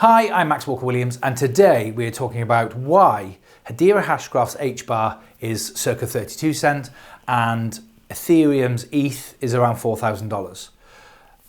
Hi, I'm Max Walker&Williams, and today we're talking about why Hedera Hashgraph's HBAR is circa 32 cents and Ethereum's ETH is around $4,000.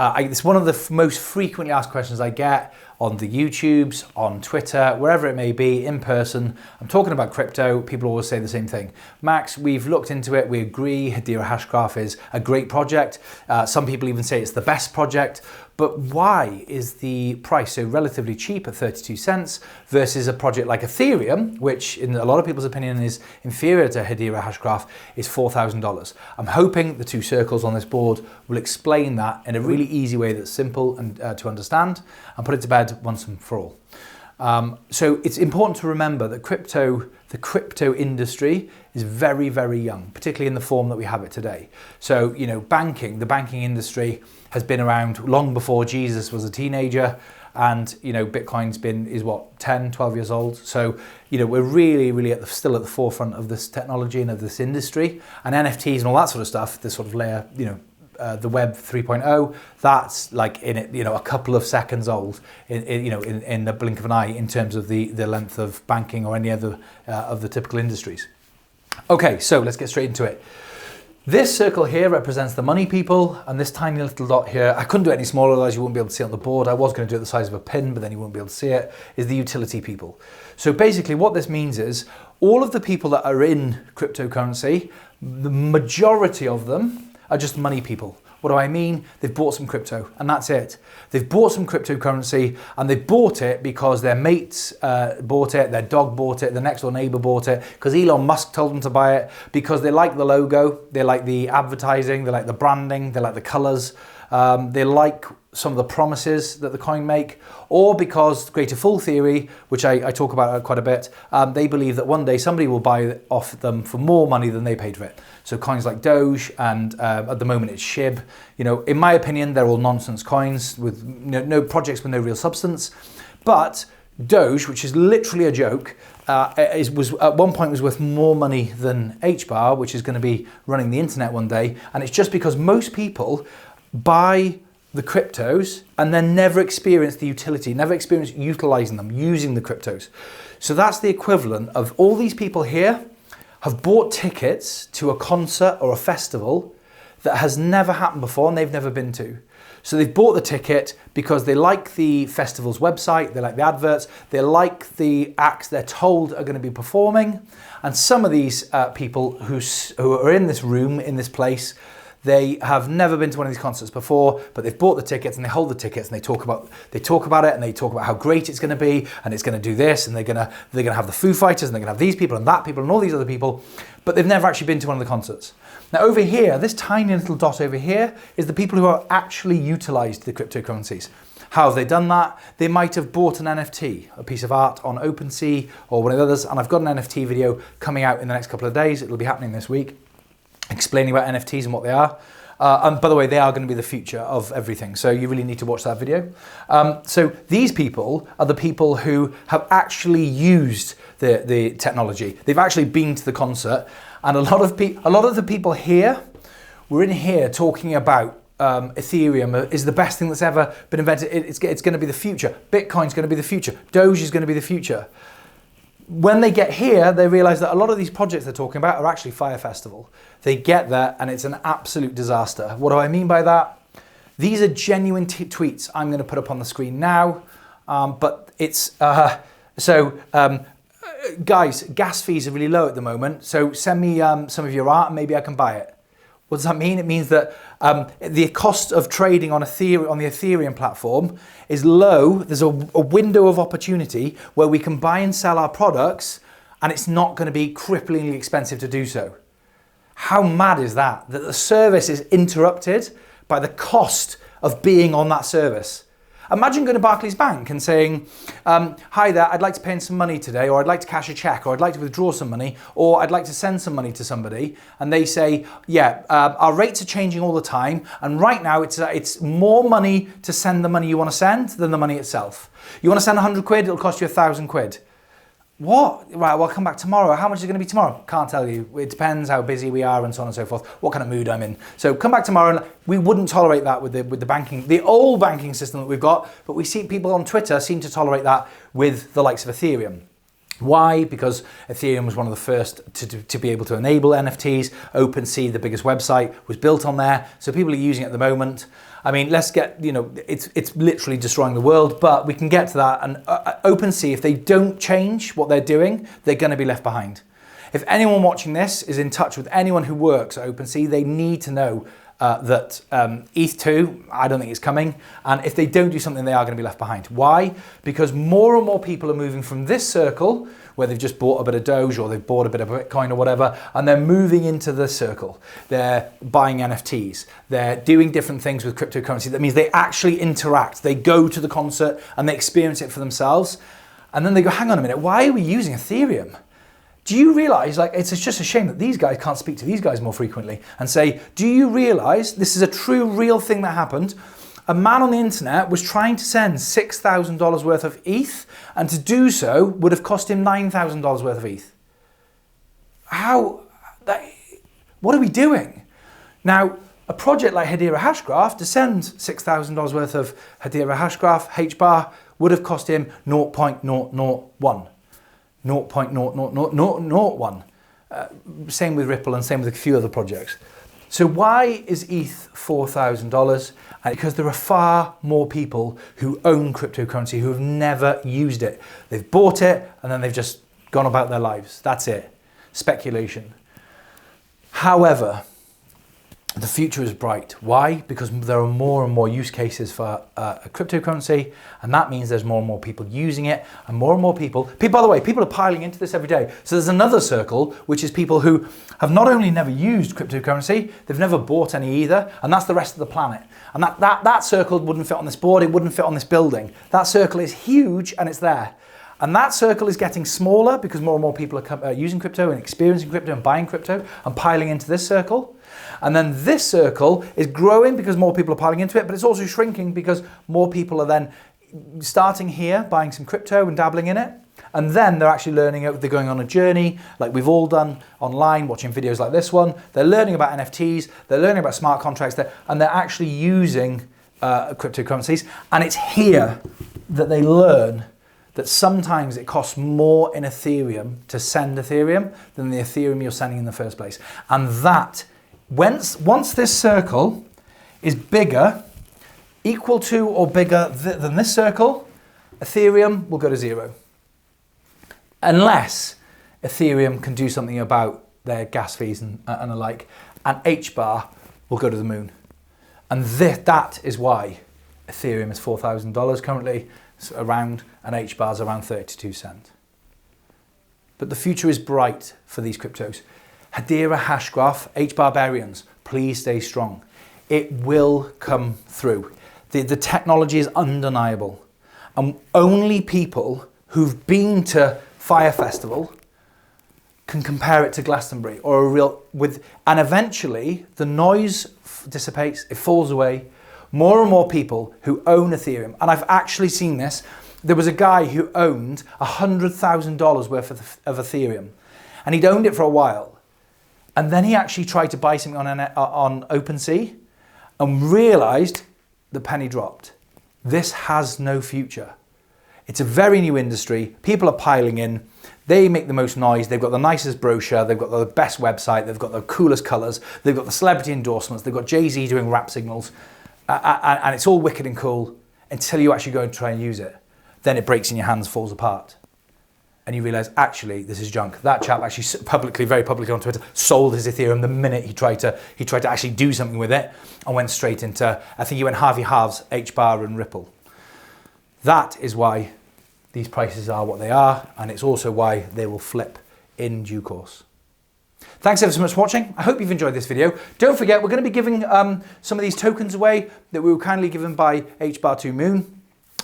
It's one of the most frequently asked questions I get on the YouTubes, on Twitter, wherever it may be, in person. I'm talking about crypto, people always say the same thing. Max, we've looked into it, we agree Hedera Hashgraph is a great project. Some people even say it's the best project, but why is the price so relatively cheap at 32 cents versus a project like Ethereum, which in a lot of people's opinion is inferior to Hedera Hashgraph, is $4,000? I'm hoping the two circles on this board will explain that in a really easy way that's simple and to understand and put it to bed once and for all. So it's important to remember that the crypto industry is very, very young, particularly in the form that we have it today. So, you know, the banking industry has been around long before Jesus was a teenager, and, you know, Bitcoin's is what, 10, 12 years old. So, you know, we're really, really still at the forefront of this technology and of this industry, and NFTs and all that sort of stuff, this sort of layer, you know, the Web 3.0, that's like a couple of seconds old in the blink of an eye in terms of the length of banking or any other of the typical industries. Okay, so let's get straight into it. This circle here represents the money people, and this tiny little dot here, I couldn't do it any smaller, otherwise you wouldn't be able to see it on the board. I was going to do it the size of a pin, but then you wouldn't be able to see it, is the utility people. So basically what this means is all of the people that are in cryptocurrency, the majority of them are just money people. What do I mean? They've bought some crypto and that's it. They've bought some cryptocurrency and they bought it because their mates bought it, their dog bought it, the next door neighbor bought it, because Elon Musk told them to buy it, because they like the logo, they like the advertising, they like the branding, they like the colors, they like some of the promises that the coin make, or because Greater Fool Theory, which I talk about quite a bit, they believe that one day somebody will buy off them for more money than they paid for it. So coins like Doge and at the moment it's SHIB, you know, in my opinion, they're all nonsense coins with no projects with no real substance. But Doge, which is literally a joke, was at one point was worth more money than HBAR, which is going to be running the internet one day. And it's just because most people buy the cryptos and then never experience the utility, never experience utilizing them, using the cryptos. So that's the equivalent of all these people here have bought tickets to a concert or a festival that has never happened before and they've never been to. So they've bought the ticket because they like the festival's website, they like the adverts, they like the acts they're told are going to be performing. And some of these people who are in this room, in this place, they have never been to one of these concerts before, but they've bought the tickets and they hold the tickets and they talk about it and they talk about how great it's going to be and it's going to do this and they're going to have the Foo Fighters and they're going to have these people and that people and all these other people, but they've never actually been to one of the concerts. Now over here, this tiny little dot over here is the people who are actually utilized the cryptocurrencies. How have they done that? They might have bought an NFT, a piece of art on OpenSea or one of the others, and I've got an NFT video coming out in the next couple of days. It'll be happening this week, explaining about NFTs and what they are. And by the way, they are going to be the future of everything. So you really need to watch that video. So these people are the people who have actually used the technology. They've actually been to the concert. And a lot of the people here were in here talking about Ethereum is the best thing that's ever been invented. It's going to be the future. Bitcoin's going to be the future. Doge is going to be the future. When they get here, they realize that a lot of these projects they're talking about are actually Fire Festival. They get there and it's an absolute disaster. What do I mean by that? These are genuine tweets I'm going to put up on the screen now. But it's, guys, gas fees are really low at the moment. So send me some of your art and maybe I can buy it. What does that mean? It means that the cost of trading on the Ethereum platform is low. There's a window of opportunity where we can buy and sell our products and it's not going to be cripplingly expensive to do so. How mad is that? That the service is interrupted by the cost of being on that service. Imagine going to Barclays Bank and saying, hi there, I'd like to pay in some money today, or I'd like to cash a check, or I'd like to withdraw some money, or I'd like to send some money to somebody. And they say, yeah, our rates are changing all the time. And right now it's more money to send the money you want to send than the money itself. You want to send 100 quid, it'll cost you 1,000 quid. What? Right, well, I'll come back tomorrow. How much is it going to be tomorrow? Can't tell you. It depends how busy we are and so on and so forth, what kind of mood I'm in. So come back tomorrow. And we wouldn't tolerate that with the banking, the old banking system that we've got, but we see people on Twitter seem to tolerate that with the likes of Ethereum. Why? Because Ethereum was one of the first to be able to enable NFTs. OpenSea, the biggest website, was built on there. So people are using it at the moment. I mean, let's get, it's literally destroying the world, but we can get to that. And OpenSea, if they don't change what they're doing, they're going to be left behind. If anyone watching this is in touch with anyone who works at OpenSea, they need to know that ETH2, I don't think it's coming. And if they don't do something, they are going to be left behind. Why? Because more and more people are moving from this circle, where they've just bought a bit of Doge or they've bought a bit of Bitcoin or whatever, and they're moving into the circle. They're buying NFTs. They're doing different things with cryptocurrency. That means they actually interact. They go to the concert and they experience it for themselves. And then they go, hang on a minute, why are we using Ethereum? Do you realize, it's just a shame that these guys can't speak to these guys more frequently and say, do you realize this is a true, real thing that happened? A man on the internet was trying to send $6,000 worth of ETH, and to do so would have cost him $9,000 worth of ETH. What are we doing? Now, a project like Hedera Hashgraph, to send $6,000 worth of Hedera Hashgraph, HBAR, would have cost him 0.001. 0.00001. Same with Ripple and same with a few other projects. So why is ETH $4,000? Because there are far more people who own cryptocurrency who have never used it. They've bought it and then they've just gone about their lives. That's it. Speculation. However, the future is bright. Why? Because there are more and more use cases for cryptocurrency, and that means there's more and more people using it, and more people, by the way, people are piling into this every day. So there's another circle, which is people who have not only never used cryptocurrency, they've never bought any either, and that's the rest of the planet. And that circle wouldn't fit on this board, it wouldn't fit on this building. That circle is huge, and it's there. And that circle is getting smaller because more and more people are using crypto and experiencing crypto and buying crypto and piling into this circle. And then this circle is growing because more people are piling into it, but it's also shrinking because more people are then starting here, buying some crypto and dabbling in it. And then they're actually learning, they're going on a journey like we've all done online, watching videos like this one. They're learning about NFTs, they're learning about smart contracts, and they're actually using cryptocurrencies. And it's here that they learn that sometimes it costs more in Ethereum to send Ethereum than the Ethereum you're sending in the first place. And that, once this circle is bigger, equal to or bigger than this circle, Ethereum will go to zero. Unless Ethereum can do something about their gas fees and the like, and HBAR will go to the moon. And that is why Ethereum is $4,000 currently, around, and HBAR is around 32 cents. But the future is bright for these cryptos. Hedera Hashgraph, HBAR, please stay strong. It will come through. The technology is undeniable. And only people who've been to Fire Festival can compare it to Glastonbury or and eventually the noise dissipates, it falls away. More and more people who own Ethereum, and I've actually seen this. There was a guy who owned $100,000 worth of Ethereum, and he'd owned it for a while. And then he actually tried to buy something on OpenSea and realized the penny dropped. This has no future. It's a very new industry. People are piling in. They make the most noise. They've got the nicest brochure. They've got the best website. They've got the coolest colors. They've got the celebrity endorsements. They've got Jay-Z doing rap signals. And it's all wicked and cool until you actually go and try and use it. Then it breaks in your hands, falls apart. And you realize, actually, this is junk. That chap actually very publicly on Twitter, sold his Ethereum the minute he tried to actually do something with it and went straight into, I think he went Harvey halves, HBAR and Ripple. That is why these prices are what they are, and it's also why they will flip in due course. Thanks ever so much for watching. I hope you've enjoyed this video. Don't forget, we're going to be giving some of these tokens away that we were kindly given by HBAR2Moon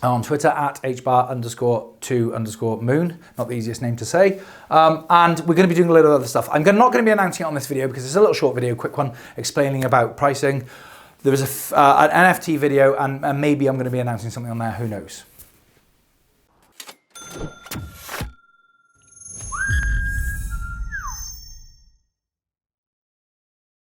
on Twitter at HBAR_2_moon. Not the easiest name to say. And we're going to be doing a little other stuff. I'm not going to be announcing it on this video because it's a little short video, quick one, explaining about pricing. There was an NFT video, and maybe I'm going to be announcing something on there, who knows.